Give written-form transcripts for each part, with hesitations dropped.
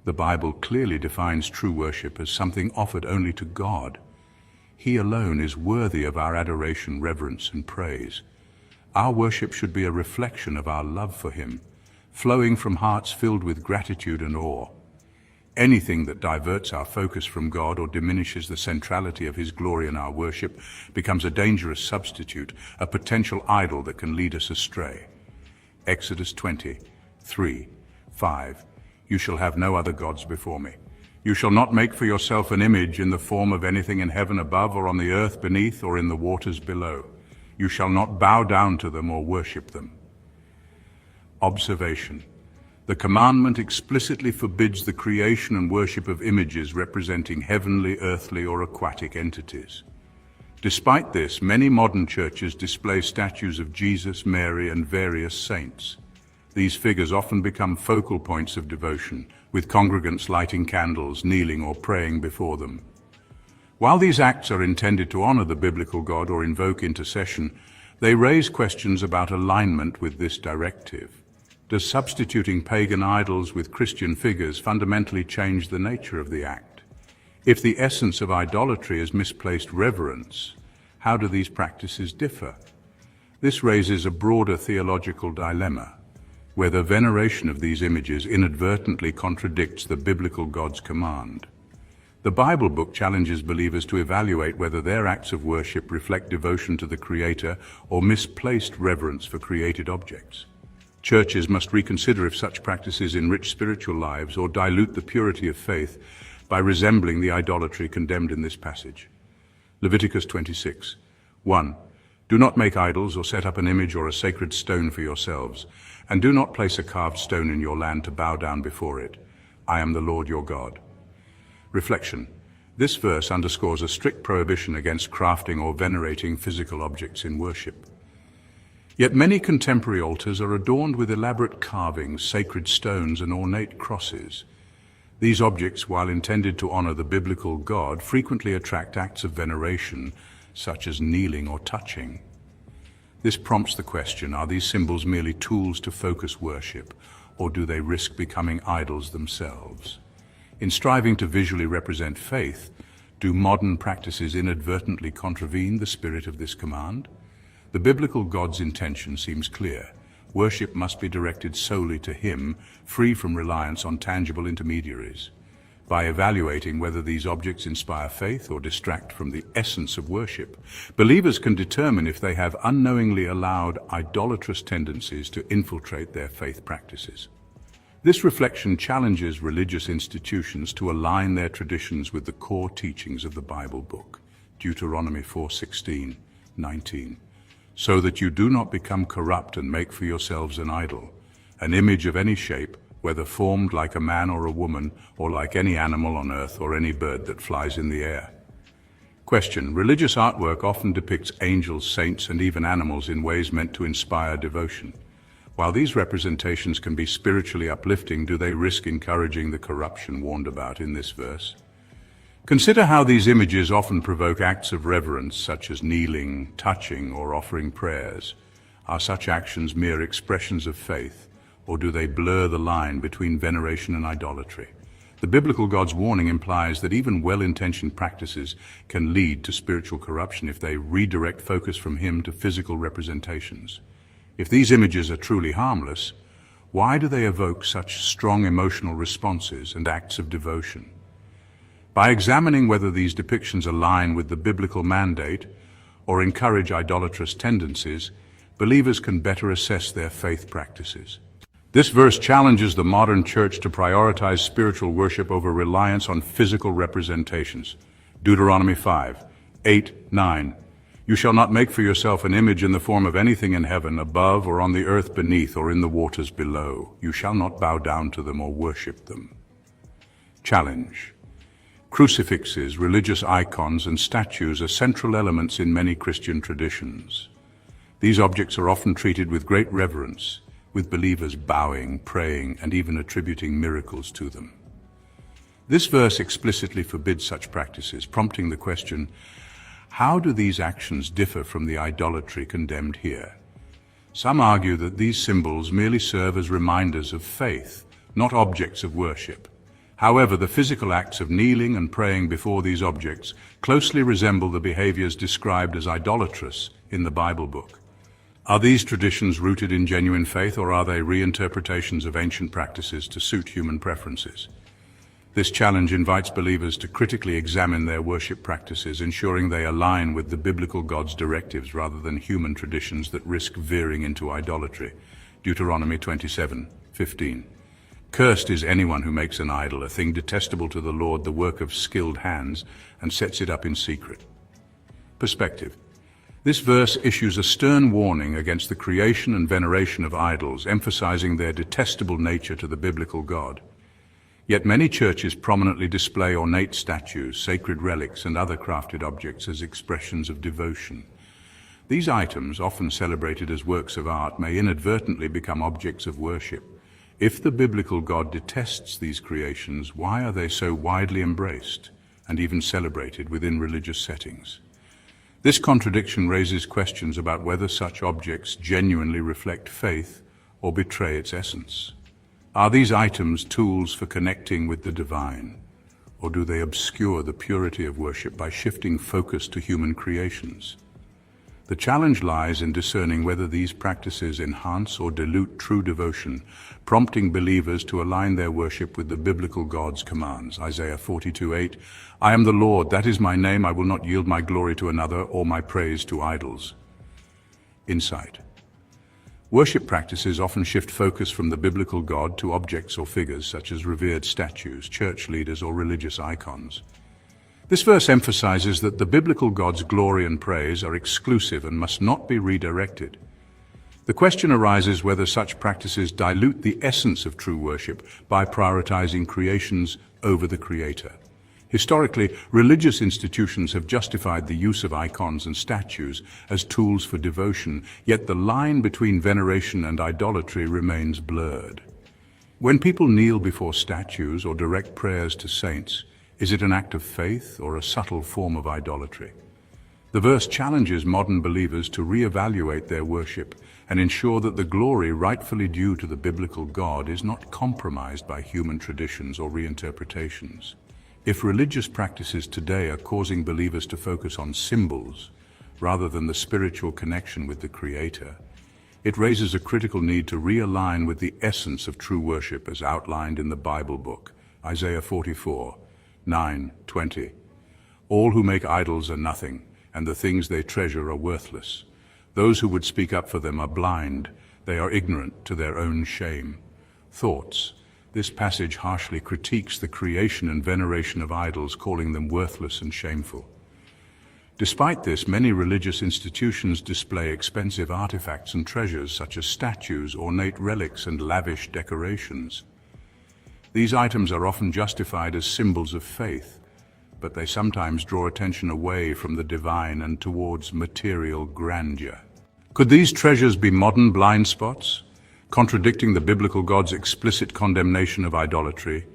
The Bible clearly defines true worship as something offered only to God. He alone is worthy of our adoration, reverence, and praise. Our worship should be a reflection of our love for Him, flowing from hearts filled with gratitude and awe. Anything that diverts our focus from God or diminishes the centrality of His glory in our worship becomes a dangerous substitute, a potential idol that can lead us astray. Exodus 20:3-5. You shall have no other gods before me. You shall not make for yourself an image in the form of anything in heaven above or on the earth beneath or in the waters below. You shall not bow down to them or worship them. Observation. The commandment explicitly forbids the creation and worship of images representing heavenly, earthly, or aquatic entities. Despite this, many modern churches display statues of Jesus, Mary, and various saints. These figures often become focal points of devotion, with congregants lighting candles, kneeling, or praying before them. While these acts are intended to honor the biblical God or invoke intercession, they raise questions about alignment with this directive. Does substituting pagan idols with Christian figures fundamentally change the nature of the act? If the essence of idolatry is misplaced reverence, how do these practices differ? This raises a broader theological dilemma, whether veneration of these images inadvertently contradicts the biblical God's command. The Bible book challenges believers to evaluate whether their acts of worship reflect devotion to the Creator or misplaced reverence for created objects. Churches must reconsider if such practices enrich spiritual lives or dilute the purity of faith by resembling the idolatry condemned in this passage. Leviticus 26:1. Do not make idols or set up an image or a sacred stone for yourselves, and do not place a carved stone in your land to bow down before it. I am the Lord your God. Reflection. This verse underscores a strict prohibition against crafting or venerating physical objects in worship. Yet many contemporary altars are adorned with elaborate carvings, sacred stones, and ornate crosses. These objects, while intended to honor the biblical God, frequently attract acts of veneration, such as kneeling or touching. This prompts the question, are these symbols merely tools to focus worship, or do they risk becoming idols themselves? In striving to visually represent faith, do modern practices inadvertently contravene the spirit of this command? The biblical God's intention seems clear. Worship must be directed solely to Him, free from reliance on tangible intermediaries. By evaluating whether these objects inspire faith or distract from the essence of worship, believers can determine if they have unknowingly allowed idolatrous tendencies to infiltrate their faith practices. This reflection challenges religious institutions to align their traditions with the core teachings of the Bible book, Deuteronomy 4:16-19, so that you do not become corrupt and make for yourselves an idol, an image of any shape, whether formed like a man or a woman, or like any animal on earth or any bird that flies in the air. Question. Religious artwork often depicts angels, saints, and even animals in ways meant to inspire devotion. While these representations can be spiritually uplifting, do they risk encouraging the corruption warned about in this verse? Consider how these images often provoke acts of reverence, such as kneeling, touching, or offering prayers. Are such actions mere expressions of faith, or do they blur the line between veneration and idolatry? The biblical God's warning implies that even well-intentioned practices can lead to spiritual corruption if they redirect focus from Him to physical representations. If these images are truly harmless, why do they evoke such strong emotional responses and acts of devotion? By examining whether these depictions align with the biblical mandate or encourage idolatrous tendencies, believers can better assess their faith practices. This verse challenges the modern church to prioritize spiritual worship over reliance on physical representations. Deuteronomy 5:8-9. You shall not make for yourself an image in the form of anything in heaven above or on the earth beneath or in the waters below. You shall not bow down to them or worship them. Challenge. Crucifixes, religious icons, and statues are central elements in many Christian traditions. These objects are often treated with great reverence, with believers bowing, praying, and even attributing miracles to them. This verse explicitly forbids such practices, prompting the question, how do these actions differ from the idolatry condemned here? Some argue that these symbols merely serve as reminders of faith, not objects of worship. However, the physical acts of kneeling and praying before these objects closely resemble the behaviors described as idolatrous in the Bible book. Are these traditions rooted in genuine faith, or are they reinterpretations of ancient practices to suit human preferences? This challenge invites believers to critically examine their worship practices, ensuring they align with the biblical God's directives rather than human traditions that risk veering into idolatry. Deuteronomy 27:15. Cursed is anyone who makes an idol, a thing detestable to the Lord, the work of skilled hands, and sets it up in secret. Perspective. This verse issues a stern warning against the creation and veneration of idols, emphasizing their detestable nature to the biblical God. Yet many churches prominently display ornate statues, sacred relics, and other crafted objects as expressions of devotion. These items, often celebrated as works of art, may inadvertently become objects of worship. If the biblical God detests these creations, why are they so widely embraced and even celebrated within religious settings? This contradiction raises questions about whether such objects genuinely reflect faith or betray its essence. Are these items tools for connecting with the divine, or do they obscure the purity of worship by shifting focus to human creations? The challenge lies in discerning whether these practices enhance or dilute true devotion, prompting believers to align their worship with the biblical God's commands. Isaiah 42:8, I am the Lord, that is my name, I will not yield my glory to another or my praise to idols. Insight. Worship practices often shift focus from the biblical God to objects or figures such as revered statues, church leaders, or religious icons. This verse emphasizes that the biblical God's glory and praise are exclusive and must not be redirected. The question arises whether such practices dilute the essence of true worship by prioritizing creations over the Creator. Historically, religious institutions have justified the use of icons and statues as tools for devotion, yet the line between veneration and idolatry remains blurred. When people kneel before statues or direct prayers to saints, is it an act of faith or a subtle form of idolatry? The verse challenges modern believers to reevaluate their worship and ensure that the glory rightfully due to the biblical God is not compromised by human traditions or reinterpretations. If religious practices today are causing believers to focus on symbols rather than the spiritual connection with the Creator, it raises a critical need to realign with the essence of true worship as outlined in the Bible book, Isaiah 44:9-20. All who make idols are nothing, and the things they treasure are worthless. Those who would speak up for them are blind, they are ignorant to their own shame. Thoughts. This passage harshly critiques the creation and veneration of idols, calling them worthless and shameful. Despite this, many religious institutions display expensive artifacts and treasures such as statues, ornate relics, and lavish decorations. These items are often justified as symbols of faith, but they sometimes draw attention away from the divine and towards material grandeur. Could these treasures be modern blind spots, contradicting the biblical God's explicit condemnation of idolatry?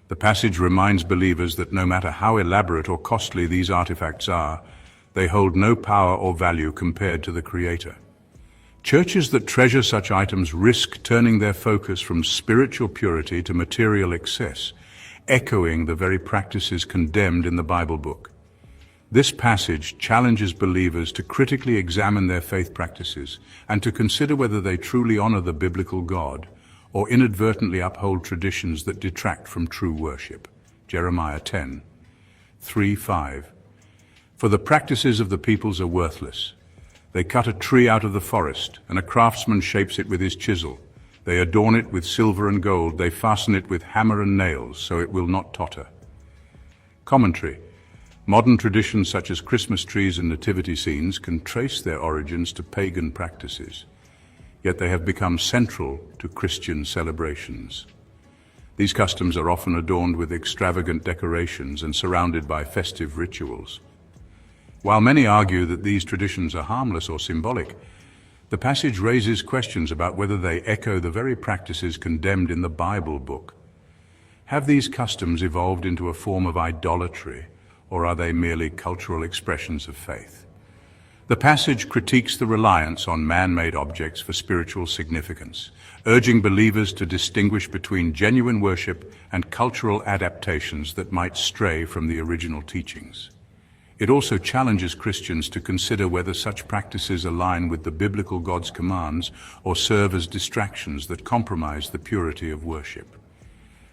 The passage reminds believers that no matter how elaborate or costly these artifacts are, they hold no power or value compared to the Creator. Churches that treasure such items risk turning their focus from spiritual purity to material excess, echoing the very practices condemned in the Bible book. This passage challenges believers to critically examine their faith practices and to consider whether they truly honor the biblical God or inadvertently uphold traditions that detract from true worship. Jeremiah 10:3-5. For the practices of the peoples are worthless. They cut a tree out of the forest, and a craftsman shapes it with his chisel. They adorn it with silver and gold. They fasten it with hammer and nails, so it will not totter. Commentary. Modern traditions such as Christmas trees and nativity scenes can trace their origins to pagan practices, yet they have become central to Christian celebrations. These customs are often adorned with extravagant decorations and surrounded by festive rituals. While many argue that these traditions are harmless or symbolic, the passage raises questions about whether they echo the very practices condemned in the Bible book. Have these customs evolved into a form of idolatry, or are they merely cultural expressions of faith? The passage critiques the reliance on man-made objects for spiritual significance, urging believers to distinguish between genuine worship and cultural adaptations that might stray from the original teachings. It also challenges Christians to consider whether such practices align with the biblical God's commands or serve as distractions that compromise the purity of worship.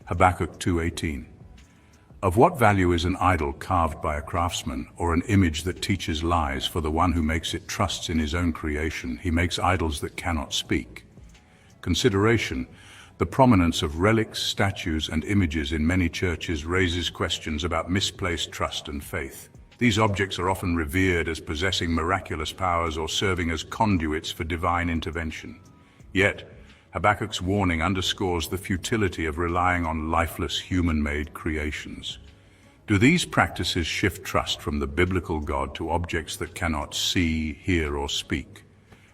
Habakkuk 2:18. Of what value is an idol carved by a craftsman, or an image that teaches lies? For the one who makes it trusts in his own creation. He makes idols that cannot speak. Consideration: the prominence of relics, statues, and images in many churches raises questions about misplaced trust and faith. These objects are often revered as possessing miraculous powers or serving as conduits for divine intervention. Yet, Habakkuk's warning underscores the futility of relying on lifeless, human-made creations. Do these practices shift trust from the biblical God to objects that cannot see, hear, or speak?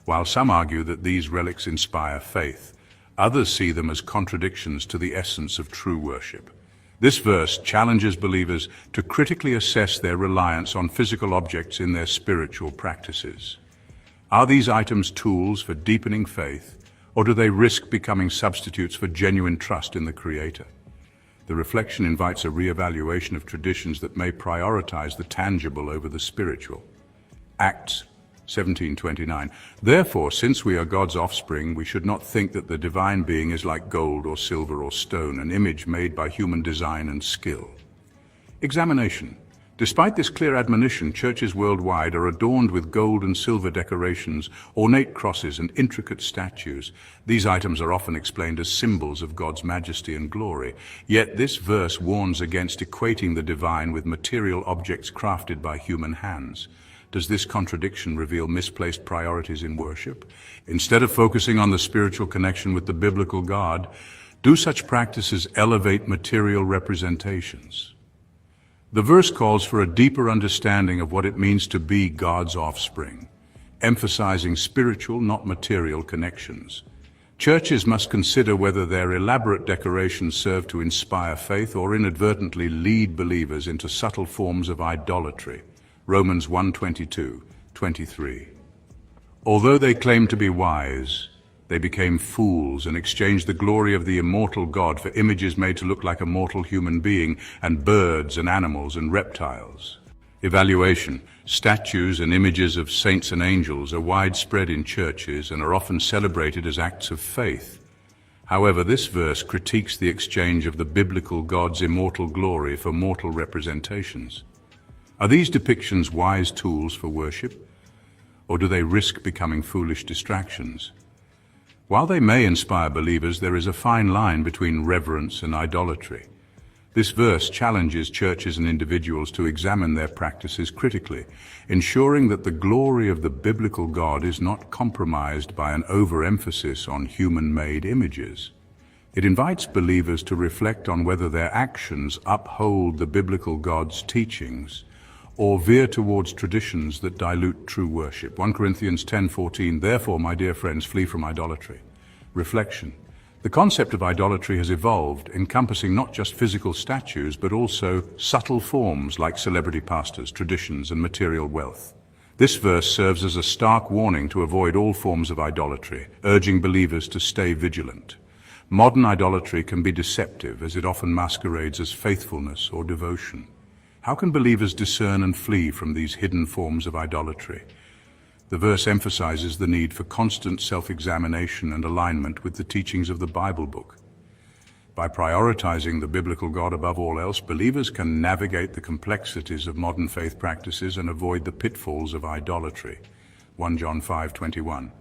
While some argue that these relics inspire faith, others see them as contradictions to the essence of true worship. This verse challenges believers to critically assess their reliance on physical objects in their spiritual practices. Are these items tools for deepening faith, or do they risk becoming substitutes for genuine trust in the Creator? The reflection invites a re-evaluation of traditions that may prioritize the tangible over the spiritual. Acts 17:29. Therefore, since we are God's offspring, we should not think that the divine being is like gold or silver or stone, an image made by human design and skill. Examination. Despite this clear admonition, churches worldwide are adorned with gold and silver decorations, ornate crosses, and intricate statues. These items are often explained as symbols of God's majesty and glory. Yet this verse warns against equating the divine with material objects crafted by human hands. Does this contradiction reveal misplaced priorities in worship? Instead of focusing on the spiritual connection with the biblical God, do such practices elevate material representations? The verse calls for a deeper understanding of what it means to be God's offspring, emphasizing spiritual, not material connections. Churches must consider whether their elaborate decorations serve to inspire faith or inadvertently lead believers into subtle forms of idolatry. Romans 1:22-23. Although they claimed to be wise, they became fools and exchanged the glory of the immortal God for images made to look like a mortal human being and birds and animals and reptiles. Evaluation. Statues and images of saints and angels are widespread in churches and are often celebrated as acts of faith. However, this verse critiques the exchange of the biblical God's immortal glory for mortal representations. Are these depictions wise tools for worship, or do they risk becoming foolish distractions? While they may inspire believers, there is a fine line between reverence and idolatry. This verse challenges churches and individuals to examine their practices critically, ensuring that the glory of the biblical God is not compromised by an overemphasis on human-made images. It invites believers to reflect on whether their actions uphold the biblical God's teachings or veer towards traditions that dilute true worship. 1 Corinthians 10:14, therefore, my dear friends, flee from idolatry. Reflection. The concept of idolatry has evolved, encompassing not just physical statues, but also subtle forms like celebrity pastors, traditions, and material wealth. This verse serves as a stark warning to avoid all forms of idolatry, urging believers to stay vigilant. Modern idolatry can be deceptive, as it often masquerades as faithfulness or devotion. How can believers discern and flee from these hidden forms of idolatry? The verse emphasizes the need for constant self-examination and alignment with the teachings of the Bible book. By prioritizing the biblical God above all else, believers can navigate the complexities of modern faith practices and avoid the pitfalls of idolatry. 1 John 5:21.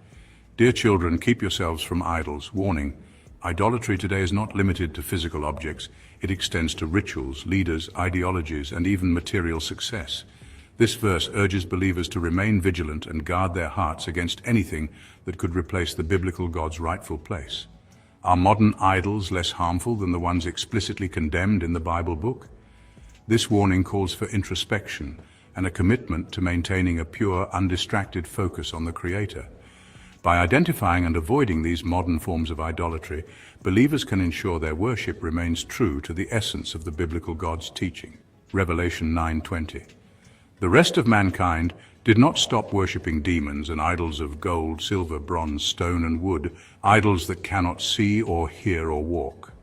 Dear children, keep yourselves from idols. Warning. Idolatry today is not limited to physical objects. It extends to rituals, leaders, ideologies, and even material success. This verse urges believers to remain vigilant and guard their hearts against anything that could replace the biblical God's rightful place. Are modern idols less harmful than the ones explicitly condemned in the Bible book? This warning calls for introspection and a commitment to maintaining a pure, undistracted focus on the Creator. By identifying and avoiding these modern forms of idolatry, believers can ensure their worship remains true to the essence of the biblical God's teaching. Revelation 9:20. The rest of mankind did not stop worshipping demons and idols of gold, silver, bronze, stone, and wood, idols that cannot see or hear or walk.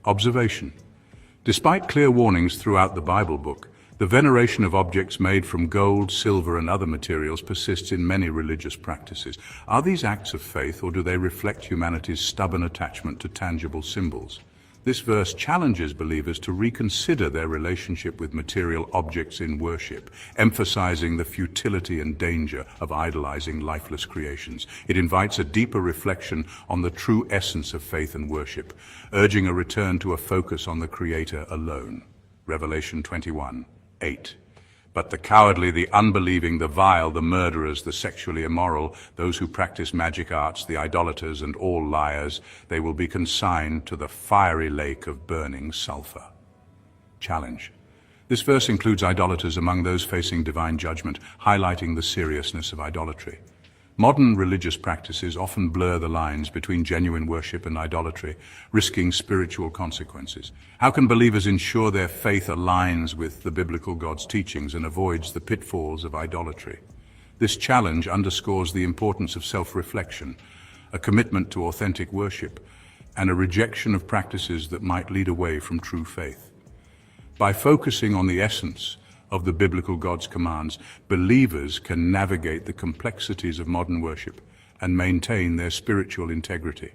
Observation. Despite clear warnings throughout the Bible book, the veneration of objects made from gold, silver, and other materials persists in many religious practices. Are these acts of faith, or do they reflect humanity's stubborn attachment to tangible symbols? This verse challenges believers to reconsider their relationship with material objects in worship, emphasizing the futility and danger of idolizing lifeless creations. It invites a deeper reflection on the true essence of faith and worship, urging a return to a focus on the Creator alone. Revelation 21:8. But the cowardly, the unbelieving, the vile, the murderers, the sexually immoral, those who practice magic arts, the idolaters, and all liars, they will be consigned to the fiery lake of burning sulfur. Challenge. This verse includes idolaters among those facing divine judgment, highlighting the seriousness of idolatry. Modern religious practices often blur the lines between genuine worship and idolatry, risking spiritual consequences. How can believers ensure their faith aligns with the biblical God's teachings and avoids the pitfalls of idolatry? This challenge underscores the importance of self-reflection, a commitment to authentic worship, and a rejection of practices that might lead away from true faith. By focusing on the essence of the biblical God's commands, believers can navigate the complexities of modern worship and maintain their spiritual integrity.